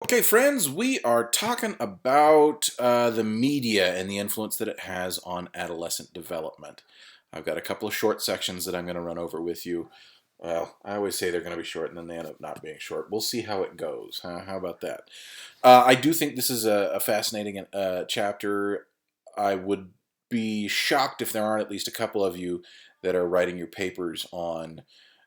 Okay, friends, we are talking about the media and the influence that it has on adolescent development. I've got a couple of short sections that I'm going to run over with you. Well, I always say they're going to be short, and then they end up not being short. We'll see how it goes. How about that? I do think this is a fascinating chapter. I would be shocked if there aren't at least a couple of you that are writing your papers on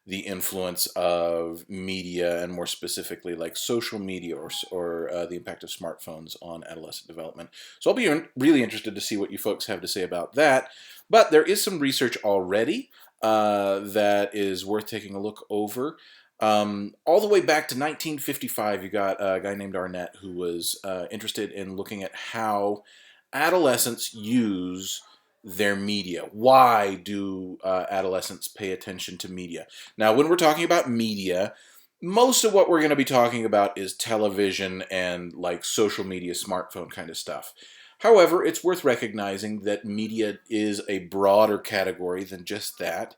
the influence of media and more specifically like social media or the impact of smartphones on adolescent development. So I'll be really interested to see what you folks have to say about that. But there is some research already that is worth taking a look over. All the way back to 1955, you got a guy named Arnett who was interested in looking at how adolescents use their media. Why do adolescents pay attention to media? Now, when we're talking about media, most of what we're going to be talking about is television and like social media, smartphone kind of stuff. However, it's worth recognizing that media is a broader category than just that.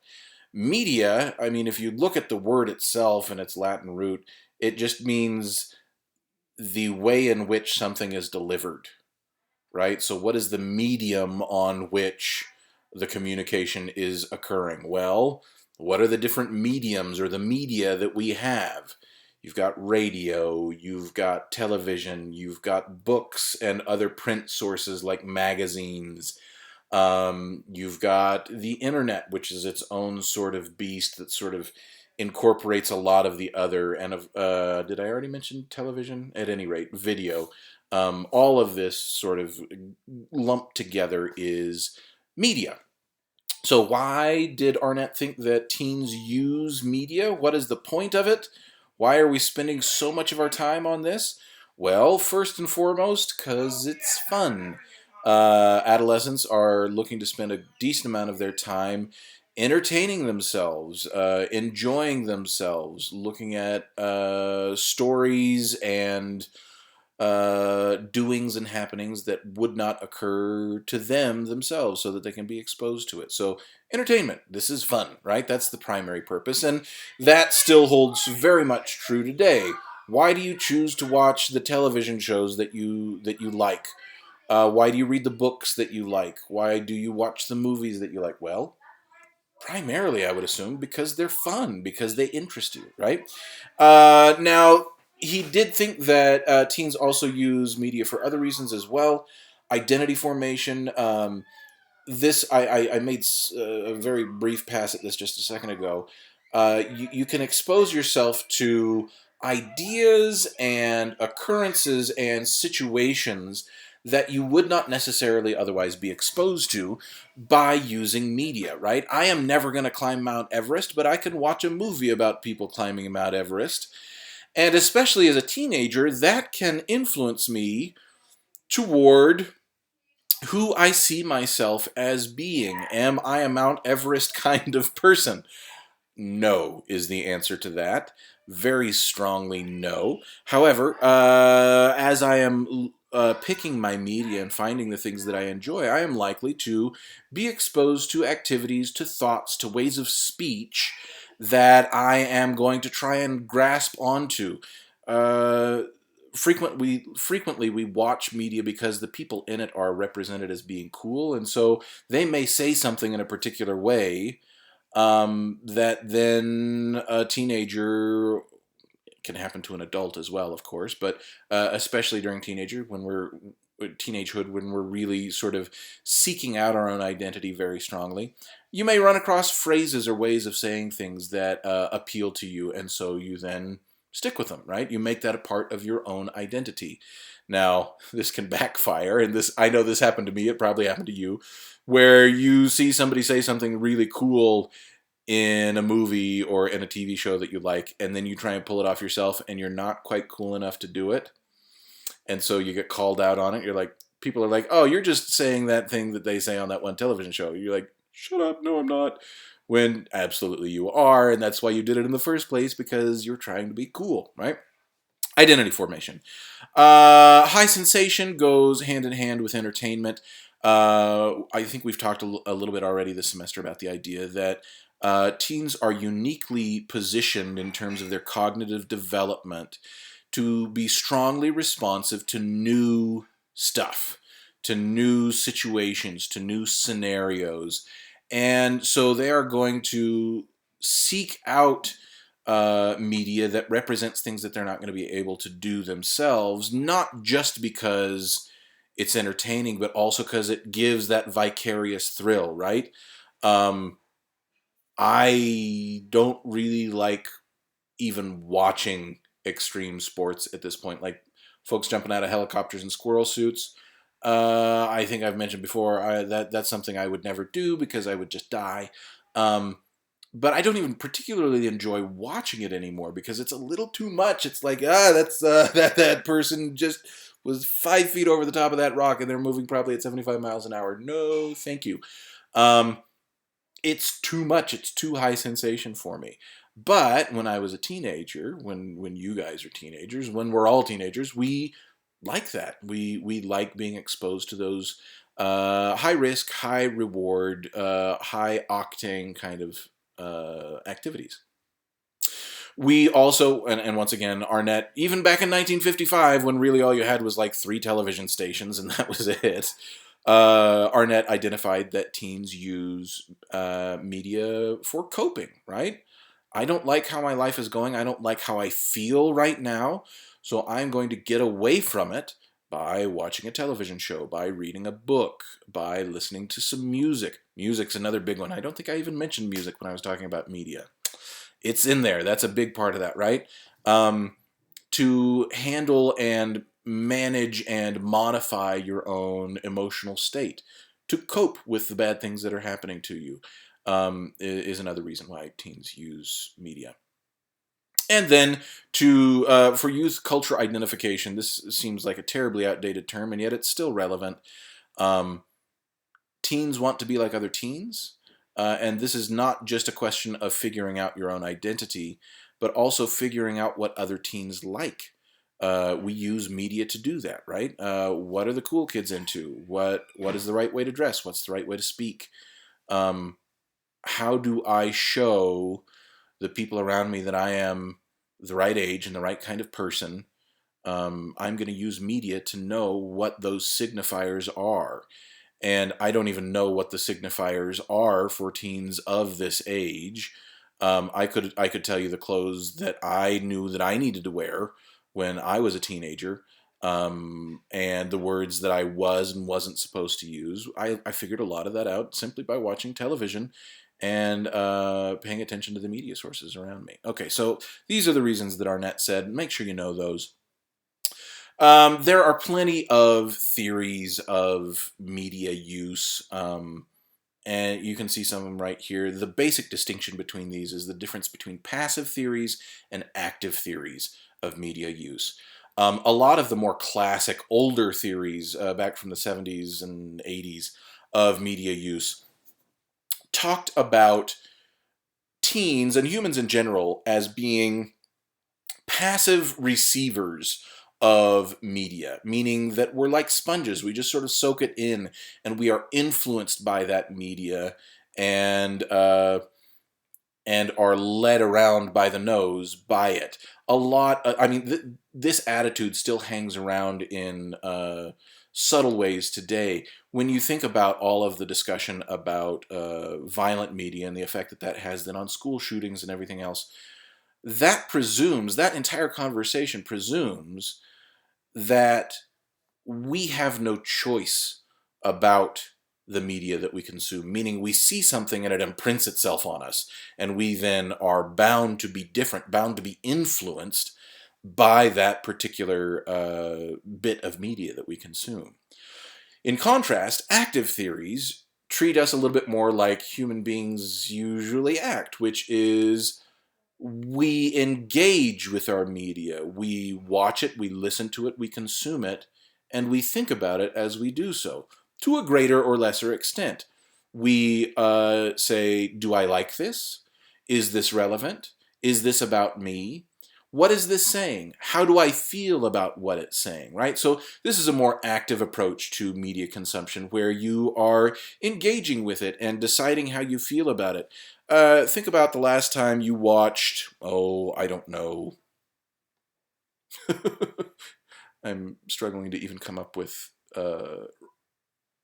Media, I mean, if you look at the word itself and its Latin root, it just means the way in which something is delivered, right? So what is the medium on which the communication is occurring? Well, what are the different mediums or the media that we have? You've got radio, you've got television, you've got books and other print sources like magazines. You've got the internet, which is its own sort of beast that sort of incorporates a lot of the other. And did I already mention television? At any rate, video. All of this sort of lumped together is media. So why did Arnett think that teens use media? What is the point of it? Why are we spending so much of our time on this? Well, first and foremost, because it's fun. Adolescents are looking to spend a decent amount of their time entertaining themselves, enjoying themselves, looking at stories and doings and happenings that would not occur to them themselves so that they can be exposed to it. So entertainment, this is fun, right? That's the primary purpose, and that still holds very much true today. Why do you choose to watch the television shows that you like? Why do you read the books that you like? Why do you watch the movies that you like? Well, primarily, I would assume, because they're fun, because they interest you, right? Now, he did think that teens also use media for other reasons as well. Identity formation. I made a very brief pass at this just a second ago. You can expose yourself to ideas and occurrences and situations that you would not necessarily otherwise be exposed to by using media, right? I am never going to climb Mount Everest, but I can watch a movie about people climbing Mount Everest. And especially as a teenager, that can influence me toward who I see myself as being. Am I a Mount Everest kind of person? No, is the answer to that. Very strongly no. However, as I am picking my media and finding the things that I enjoy, I am likely to be exposed to activities, to thoughts, to ways of speech that I am going to try and grasp onto. Uh, frequently we watch media because the people in it are represented as being cool, and so they may say something in a particular way that then a teenager, can happen to an adult as well, of course, but especially during teenagehood, when we're really sort of seeking out our own identity very strongly, you may run across phrases or ways of saying things that appeal to you, and so you then stick with them, right? You make that a part of your own identity. Now, this can backfire, and I know this happened to me, it probably happened to you, where you see somebody say something really cool in a movie or in a TV show that you like, and then you try and pull it off yourself, and you're not quite cool enough to do it. And so you get called out on it. You're like, people are like, oh, you're just saying that thing that they say on that one television show. You're like, shut up, no, I'm not. When absolutely you are, and that's why you did it in the first place, because you're trying to be cool, right? Identity formation. High sensation goes hand in hand with entertainment. I think we've talked a little bit already this semester about the idea that teens are uniquely positioned in terms of their cognitive development to be strongly responsive to new stuff, to new situations, to new scenarios. And so they are going to seek out media that represents things that they're not going to be able to do themselves, not just because it's entertaining, but also because it gives that vicarious thrill, right? Um, I don't really like even watching extreme sports at this point, like folks jumping out of helicopters in squirrel suits. I think I've mentioned before that's something I would never do because I would just die. Um, but I don't even particularly enjoy watching it anymore because it's a little too much. It's like that's that person just was 5 feet over the top of that rock and they're moving probably at 75 miles an hour. No, thank you. Um, it's too much. It's too high sensation for me. But when I was a teenager, when you guys are teenagers, when we're all teenagers, we like that. We like being exposed to those high risk, high reward, high octane kind of activities. We also, and once again, Arnett, even back in 1955, when really all you had was like 3 television stations and that was it, Arnett identified that teens use media for coping, right? I don't like how my life is going. I don't like how I feel right now. So I'm going to get away from it by watching a television show, by reading a book, by listening to some music. Music's another big one. I don't think I even mentioned music when I was talking about media. It's in there. That's a big part of that, right? Um, to handle and manage and modify your own emotional state, to cope with the bad things that are happening to you, is another reason why teens use media. And then to for youth culture identification, this seems like a terribly outdated term, and yet it's still relevant. Um, Teens want to be like other teens. And this is not just a question of figuring out your own identity, but also figuring out what other teens like. We use media to do that, right? What are the cool kids into? What is the right way to dress? What's the right way to speak? Um, how do I show the people around me that I am the right age and the right kind of person? I'm going to use media to know what those signifiers are. And I don't even know what the signifiers are for teens of this age. I could tell you the clothes that I knew that I needed to wear when I was a teenager, and the words that I was and wasn't supposed to use. I figured a lot of that out simply by watching television and paying attention to the media sources around me. Okay, so these are the reasons that Arnett said. Make sure you know those. There are plenty of theories of media use, and you can see some of them right here. The basic distinction between these is the difference between passive theories and active theories of media use. A lot of the more classic, older theories back from the 70s and 80s of media use talked about teens and humans in general as being passive receivers of media, meaning that we're like sponges. We just sort of soak it in, and we are influenced by that media, and are led around by the nose by it. A lot. This attitude still hangs around in subtle ways today. When you think about all of the discussion about violent media and the effect that that has then on school shootings and everything else, that entire conversation presumes that we have no choice about the media that we consume, meaning we see something and it imprints itself on us, and we then are bound to be different, bound to be influenced by that particular bit of media that we consume. In contrast, active theories treat us a little bit more like human beings usually act, which is we engage with our media. We watch it, we listen to it, we consume it, and we think about it as we do so, to a greater or lesser extent. We say, do I like this? Is this relevant? Is this about me? What is this saying? How do I feel about what it's saying, right? So this is a more active approach to media consumption where you are engaging with it and deciding how you feel about it. Think about the last time you watched, I don't know, I'm struggling to even come up with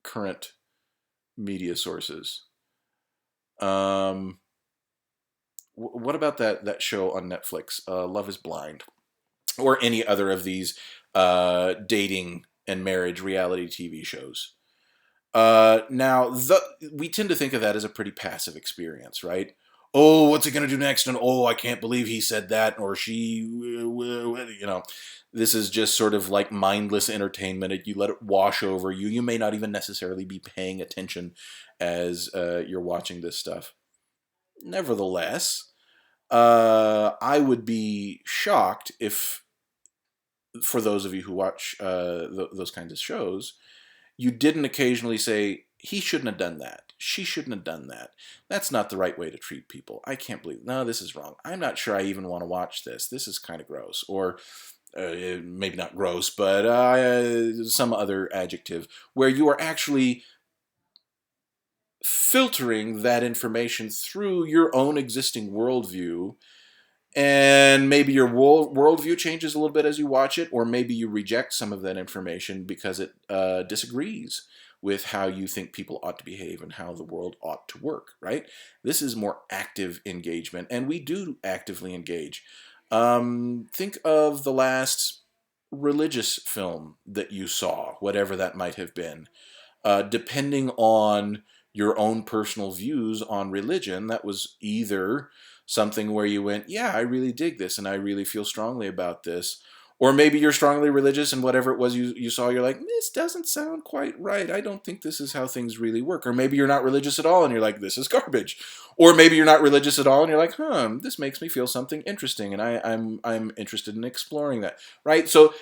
current media sources. Um, what about that show on Netflix, Love Is Blind, or any other of these dating and marriage reality TV shows? Now, we tend to think of that as a pretty passive experience, right? Oh, what's he going to do next? And oh, I can't believe he said that, or she, this is just sort of like mindless entertainment. You let it wash over you. You may not even necessarily be paying attention as you're watching this stuff. Nevertheless, I would be shocked if, for those of you who watch those kinds of shows, you didn't occasionally say, he shouldn't have done that. She shouldn't have done that. That's not the right way to treat people. I can't believe, no, this is wrong. I'm not sure I even want to watch this. This is kind of gross. Or maybe not gross, but some other adjective, where you are actually filtering that information through your own existing worldview, and maybe your worldview changes a little bit as you watch it, or maybe you reject some of that information because it disagrees with how you think people ought to behave and how the world ought to work, right? This is more active engagement, and we do actively engage. Think of the last religious film that you saw, whatever that might have been. Depending on your own personal views on religion, that was either something where you went, yeah, I really dig this and I really feel strongly about this. Or maybe you're strongly religious and whatever it was you saw, you're like, this doesn't sound quite right. I don't think this is how things really work. Or maybe you're not religious at all and you're like, this is garbage. Or maybe you're not religious at all and you're like, this makes me feel something interesting and I'm interested in exploring that. Right? So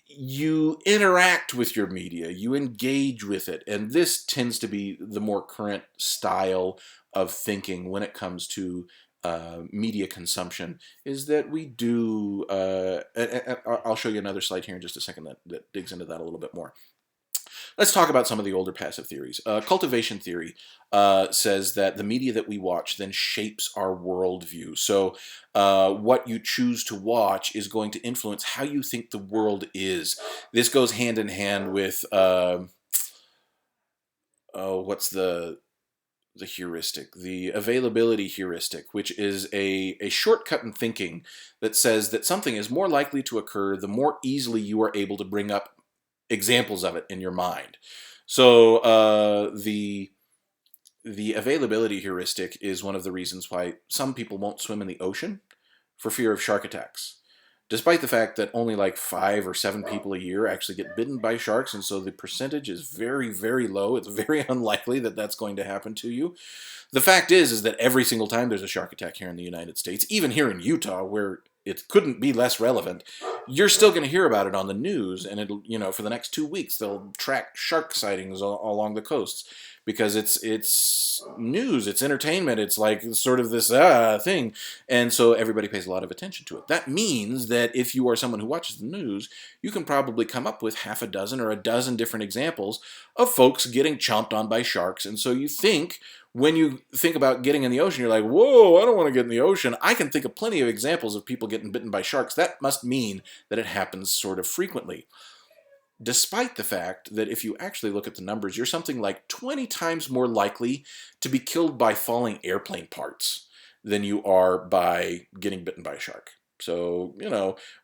you interact with your media, you engage with it, and this tends to be the more current style of thinking when it comes to media consumption, is that we do, and I'll show you another slide here in just a second that digs into that a little bit more. Let's talk about some of the older passive theories. Cultivation theory says that the media that we watch then shapes our worldview. So what you choose to watch is going to influence how you think the world is. This goes hand in hand with, what's the heuristic, the availability heuristic, which is a shortcut in thinking that says that something is more likely to occur the more easily you are able to bring up examples of it in your mind. So the availability heuristic is one of the reasons why some people won't swim in the ocean for fear of shark attacks, despite the fact that only like 5 or 7 people a year actually get bitten by sharks, and so the percentage is very, very low. It's very unlikely that that's going to happen to you. The fact is that every single time there's a shark attack here in the United States, even here in Utah, where it couldn't be less relevant, you're still going to hear about it on the news, and it'll, for the next 2 weeks, they'll track shark sightings along the coasts because it's news, it's entertainment, it's like sort of this thing, and so everybody pays a lot of attention to it. That means that if you are someone who watches the news, you can probably come up with half a dozen or a dozen different examples of folks getting chomped on by sharks, and so you think, when you think about getting in the ocean, you're like, whoa, I don't want to get in the ocean. I can think of plenty of examples of people getting bitten by sharks. That must mean that it happens sort of frequently. Despite the fact that if you actually look at the numbers, you're something like 20 times more likely to be killed by falling airplane parts than you are by getting bitten by a shark. So,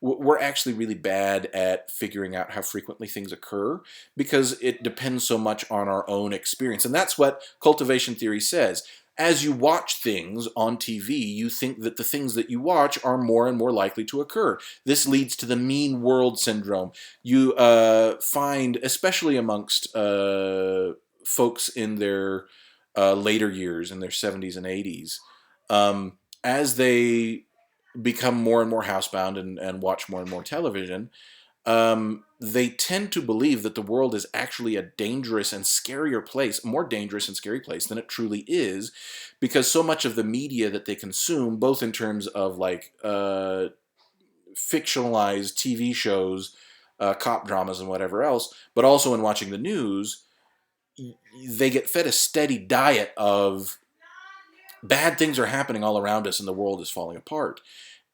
we're actually really bad at figuring out how frequently things occur because it depends so much on our own experience. And that's what cultivation theory says. As you watch things on TV, you think that the things that you watch are more and more likely to occur. This leads to the mean world syndrome. You find, especially amongst folks in their later years, in their 70s and 80s, as they become more and more housebound and watch more and more television, they tend to believe that the world is actually a dangerous and scarier place, a more dangerous and scary place than it truly is, because so much of the media that they consume, both in terms of like fictionalized TV shows, cop dramas and whatever else, but also in watching the news, they get fed a steady diet of bad things are happening all around us and the world is falling apart.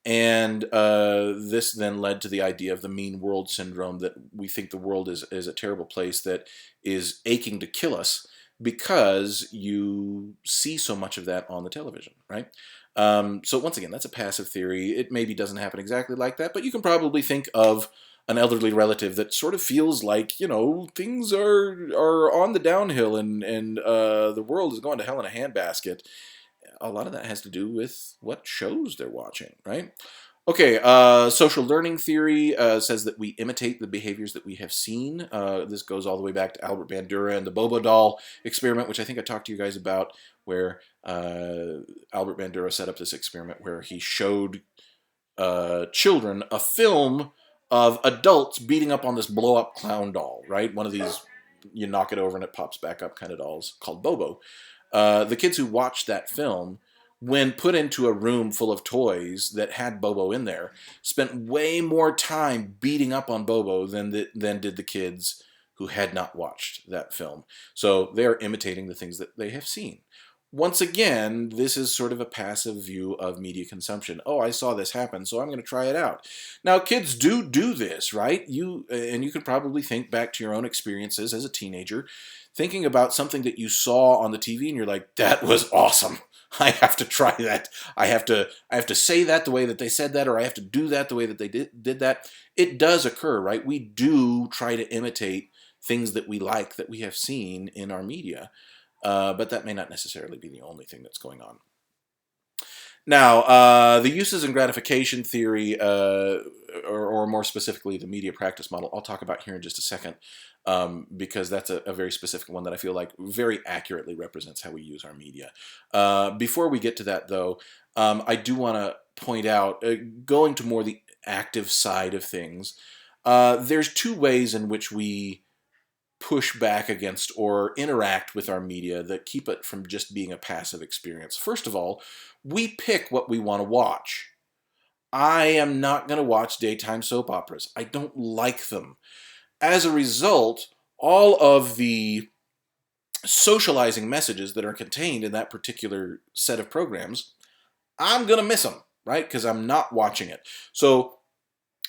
And this then led to the idea of the mean world syndrome, that we think the world is a terrible place that is aching to kill us because you see so much of that on the television, right? So once again, that's a passive theory. It maybe doesn't happen exactly like that, but you can probably think of an elderly relative that sort of feels like, things are on the downhill, and the world is going to hell in a handbasket. A lot of that has to do with what shows they're watching, right? Okay, social learning theory says that we imitate the behaviors that we have seen. This goes all the way back to Albert Bandura and the Bobo doll experiment, which I think I talked to you guys about, where Albert Bandura set up this experiment where he showed children a film of adults beating up on this blow-up clown doll, right? One of these, you knock it over and it pops back up kind of dolls called Bobo. The kids who watched that film, when put into a room full of toys that had Bobo in there, spent way more time beating up on Bobo than did the kids who had not watched that film. So they are imitating the things that they have seen. Once again, this is sort of a passive view of media consumption. Oh, I saw this happen, so I'm going to try it out. Now, kids do this, right? You can probably think back to your own experiences as a teenager, thinking about something that you saw on the TV, and you're like, "That was awesome. I have to try that. I have to say that the way that they said that, or I have to do that the way that they did that." It does occur, right? We do try to imitate things that we like, that we have seen in our media. But that may not necessarily be the only thing that's going on. Now, the uses and gratification theory, or more specifically the media practice model, I'll talk about here in just a second, because that's a very specific one that I feel like very accurately represents how we use our media. Before we get to that, though, I do want to point out, going to more the active side of things, there's two ways in which we push back against or interact with our media that keep it from just being a passive experience. First of all, we pick what we want to watch. I am not going to watch daytime soap operas. I don't like them. As a result, all of the socializing messages that are contained in that particular set of programs, I'm going to miss them, right? Because I'm not watching it. So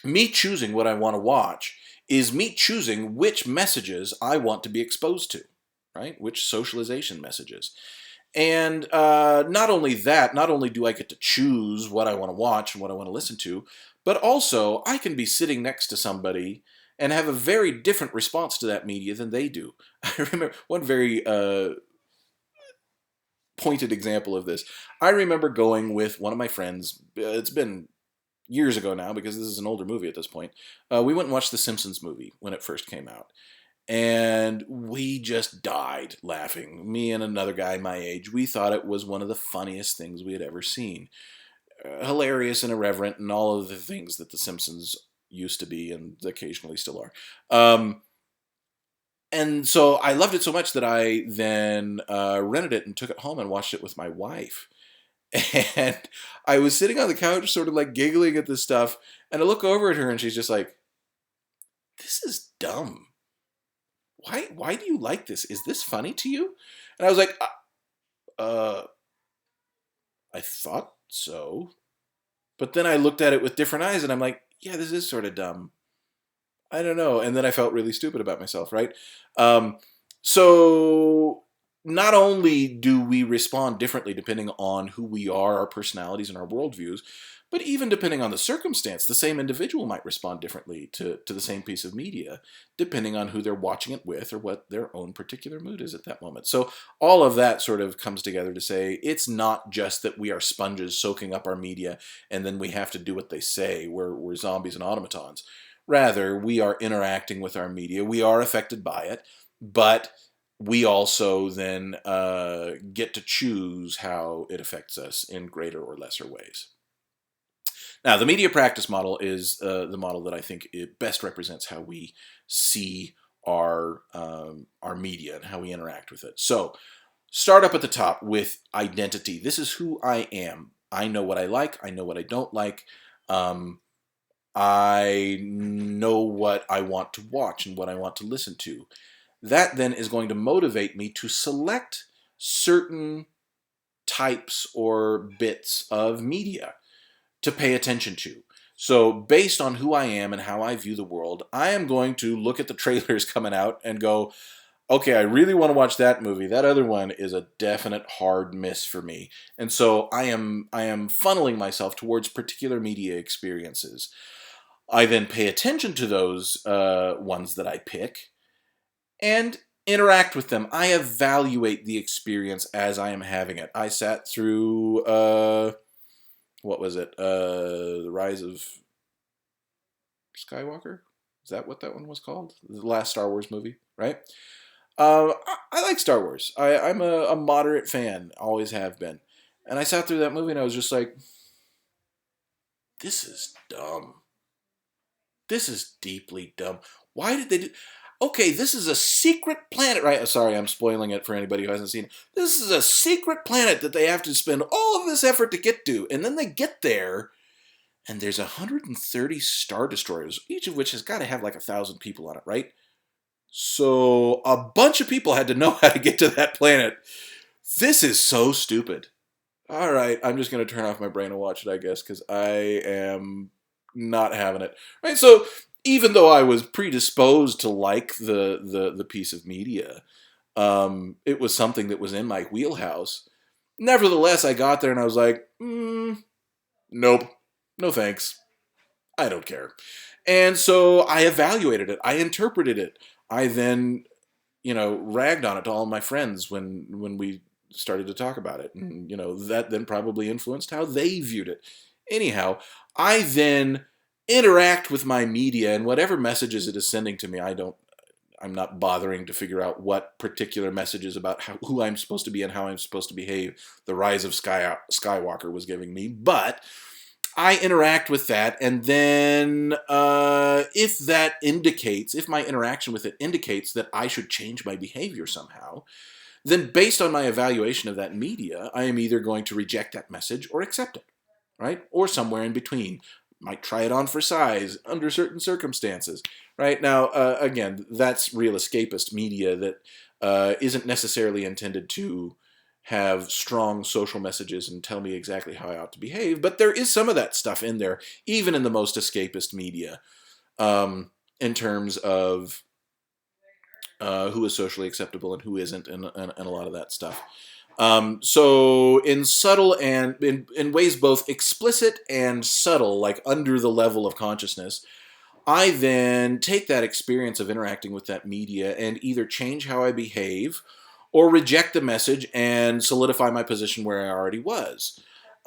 me choosing what I want to watch is me choosing which messages I want to be exposed to, right? Which socialization messages. And not only that, not only do I get to choose what I want to watch and what I want to listen to, but also I can be sitting next to somebody and have a very different response to that media than they do. I remember one very pointed example of this. I remember going with one of my friends, it's been years ago now because this is an older movie at this point. We went and watched the Simpsons movie when it first came out. And we just died laughing. Me and another guy my age, we thought it was one of the funniest things we had ever seen. Hilarious and irreverent and all of the things that the Simpsons used to be and occasionally still are. And so I loved it so much that I then rented it and took it home and watched it with my wife. And I was sitting on the couch sort of like giggling at this stuff, and I look over at her and she's just like, "This is dumb. Why do you like this? Is this funny to you?" And I was like, I thought so. But then I looked at it with different eyes and I'm like, yeah, this is sort of dumb. I don't know. And then I felt really stupid about myself, right? So not only do we respond differently depending on who we are, our personalities, and our worldviews, but even depending on the circumstance, the same individual might respond differently to the same piece of media, depending on who they're watching it with or what their own particular mood is at that moment. So all of that sort of comes together to say it's not just that we are sponges soaking up our media and then we have to do what they say. We're zombies and automatons. Rather, we are interacting with our media. We are affected by it, but we also then get to choose how it affects us in greater or lesser ways. Now, the media practice model is the model that I think it best represents how we see our media and how we interact with it. So, start up at the top with identity. This is who I am. I know what I like. I know what I don't like. I know what I want to watch and what I want to listen to. That then is going to motivate me to select certain types or bits of media. to pay attention to. So, based on who I am and how I view the world, I am going to look at the trailers coming out and go, okay, I really want to watch that movie. That other one is a definite hard miss for me. And so I am funneling myself towards particular media experiences. I then pay attention to those ones that I pick and interact with them. I evaluate the experience as I am having it. I sat through what was it? The Rise of Skywalker? Is that what that one was called? The last Star Wars movie, right? I like Star Wars. I'm a moderate fan, always have been. And I sat through that movie and I was just like, this is dumb. This is deeply dumb. Why did they do... Okay, this is a secret planet, right? Sorry, I'm spoiling it for anybody who hasn't seen it. This is a secret planet that they have to spend all of this effort to get to. And then they get there, and there's 130 Star Destroyers, each of which has got to have like 1,000 people on it, right? So a bunch of people had to know how to get to that planet. This is so stupid. All right, I'm just going to turn off my brain and watch it, I guess, because I am not having it. Right, so even though I was predisposed to like the piece of media, it was something that was in my wheelhouse. Nevertheless, I got there and I was like, nope, no thanks. I don't care. And so I evaluated it. I interpreted it. I then, ragged on it to all my friends when we started to talk about it. And, that then probably influenced how they viewed it. Anyhow, I then interact with my media and whatever messages it is sending to me, I'm not bothering to figure out what particular messages about who I'm supposed to be and how I'm supposed to behave the Rise of Skywalker was giving me. But I interact with that, and then if my interaction with it indicates that I should change my behavior somehow, then based on my evaluation of that media, I am either going to reject that message or accept it, right? Or somewhere in between. Might try it on for size under certain circumstances, right? Now, again, that's real escapist media that isn't necessarily intended to have strong social messages and tell me exactly how I ought to behave, but there is some of that stuff in there, even in the most escapist media, in terms of who is socially acceptable and who isn't, and a lot of that stuff. So in subtle and in ways both explicit and subtle, like under the level of consciousness, I then take that experience of interacting with that media and either change how I behave or reject the message and solidify my position where I already was.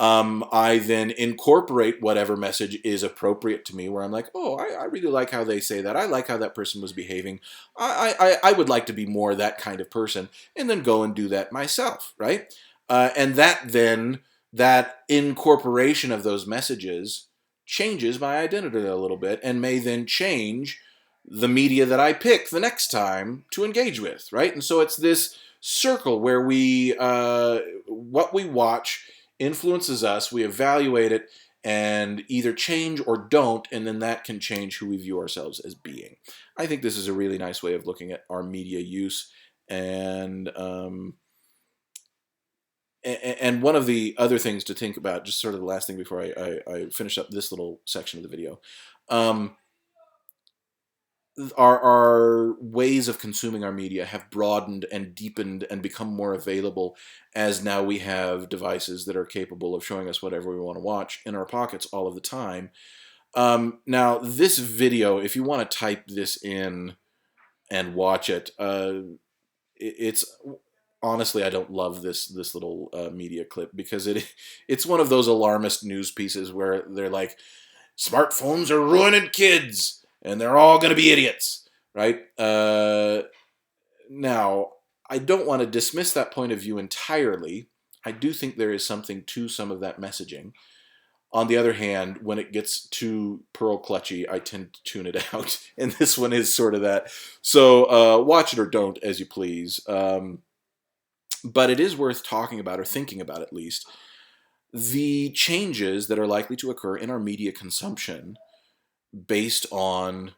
I then incorporate whatever message is appropriate to me, where I'm like, oh, I really like how they say that. I like how that person was behaving. I would like to be more that kind of person, and then go and do that myself, right? And that incorporation of those messages changes my identity a little bit and may then change the media that I pick the next time to engage with, right? And so it's this circle where what we watch influences us, we evaluate it, and either change or don't, and then that can change who we view ourselves as being. I think this is a really nice way of looking at our media use, and one of the other things to think about, just sort of the last thing before I finish up this little section of the video, our ways of consuming our media have broadened and deepened and become more available as now we have devices that are capable of showing us whatever we want to watch in our pockets all of the time. Now, this video, if you want to type this in and watch it, it's honestly, I don't love this little media clip because it's one of those alarmist news pieces where they're like, smartphones are ruining kids, and they're all going to be idiots, right? Now, I don't want to dismiss that point of view entirely. I do think there is something to some of that messaging. On the other hand, when it gets too pearl clutchy, I tend to tune it out, and this one is sort of that. So watch it or don't, as you please. But it is worth talking about, or thinking about at least, the changes that are likely to occur in our media consumption based on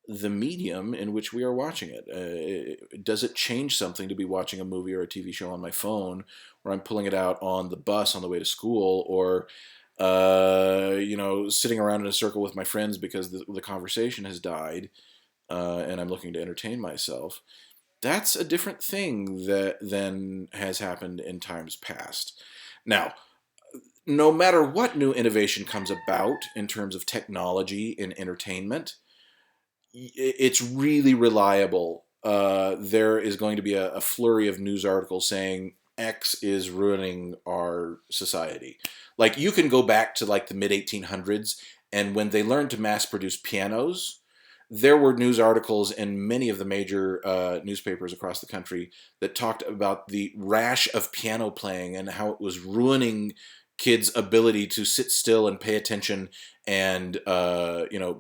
the medium in which we are watching it. Does it change something to be watching a movie or a TV show on my phone, where I'm pulling it out on the bus on the way to school, or Sitting around in a circle with my friends because the conversation has died, and I'm looking to entertain myself. That's a different thing than has happened in times past. Now, no matter what new innovation comes about in terms of technology in entertainment, it's really reliable. There is going to be a flurry of news articles saying X is ruining our society. Like you can go back to like the mid 1800s, and when they learned to mass produce pianos, there were news articles in many of the major newspapers across the country that talked about the rash of piano playing and how it was ruining kids' ability to sit still and pay attention and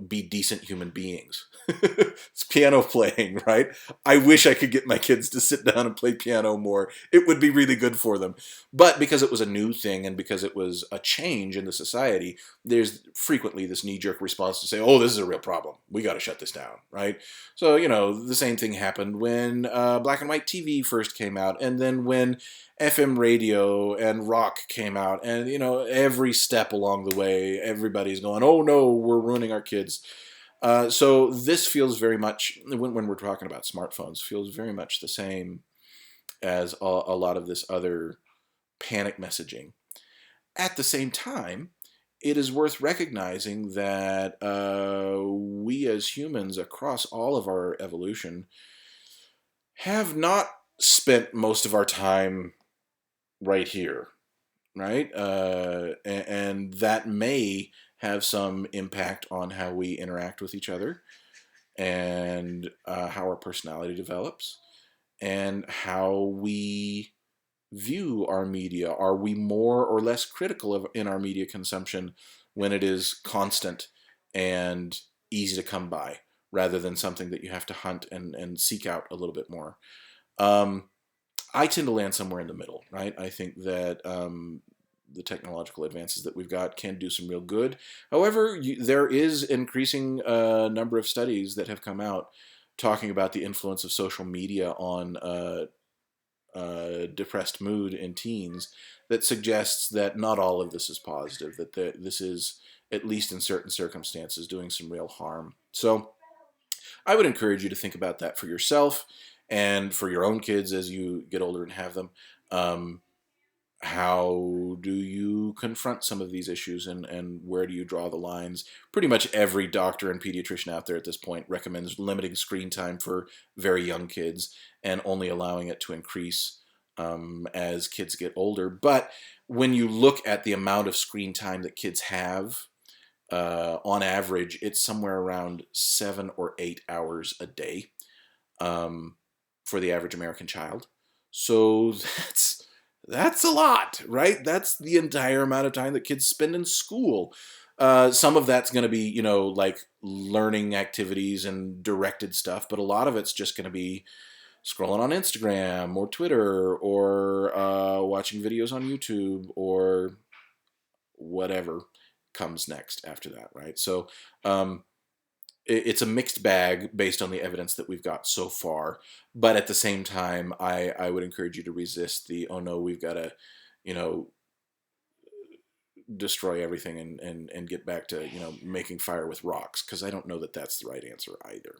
be decent human beings. It's piano playing, right? I wish I could get my kids to sit down and play piano more. It would be really good for them. But because it was a new thing and because it was a change in the society, there's frequently this knee-jerk response to say, oh, this is a real problem. We got to shut this down, right? So, the same thing happened when black and white TV first came out, and then when FM radio and rock came out, and, every step along the way, everybody's going, oh, no, we're ruining our kids. So this feels very much, when we're talking about smartphones, feels very much the same as a lot of this other panic messaging. At the same time, it is worth recognizing that we as humans across all of our evolution have not spent most of our time right here, right? And that may have some impact on how we interact with each other and how our personality develops and how we view our media. Are we more or less critical in our media consumption when it is constant and easy to come by rather than something that you have to hunt and seek out a little bit more? Um, I tend to land somewhere in the middle, right? I think that the technological advances that we've got can do some real good. However, there is increasing number of studies that have come out talking about the influence of social media on depressed mood in teens that suggests that not all of this is positive, that this is, at least in certain circumstances, doing some real harm. So I would encourage you to think about that for yourself and for your own kids as you get older and have them. Um, how do you confront some of these issues, and where do you draw the lines? Pretty much every doctor and pediatrician out there at this point recommends limiting screen time for very young kids and only allowing it to increase as kids get older. But when you look at the amount of screen time that kids have, on average, it's somewhere around 7 or 8 hours a day for the average American child. So that's a lot, right? That's the entire amount of time that kids spend in school. Some of that's going to be, like learning activities and directed stuff, but a lot of it's just going to be scrolling on Instagram or Twitter or watching videos on YouTube or whatever comes next after that, right? So it's a mixed bag based on the evidence that we've got so far. But at the same time, I would encourage you to resist the, oh no, we've got to, you know, destroy everything and get back to, making fire with rocks, because I don't know that that's the right answer either.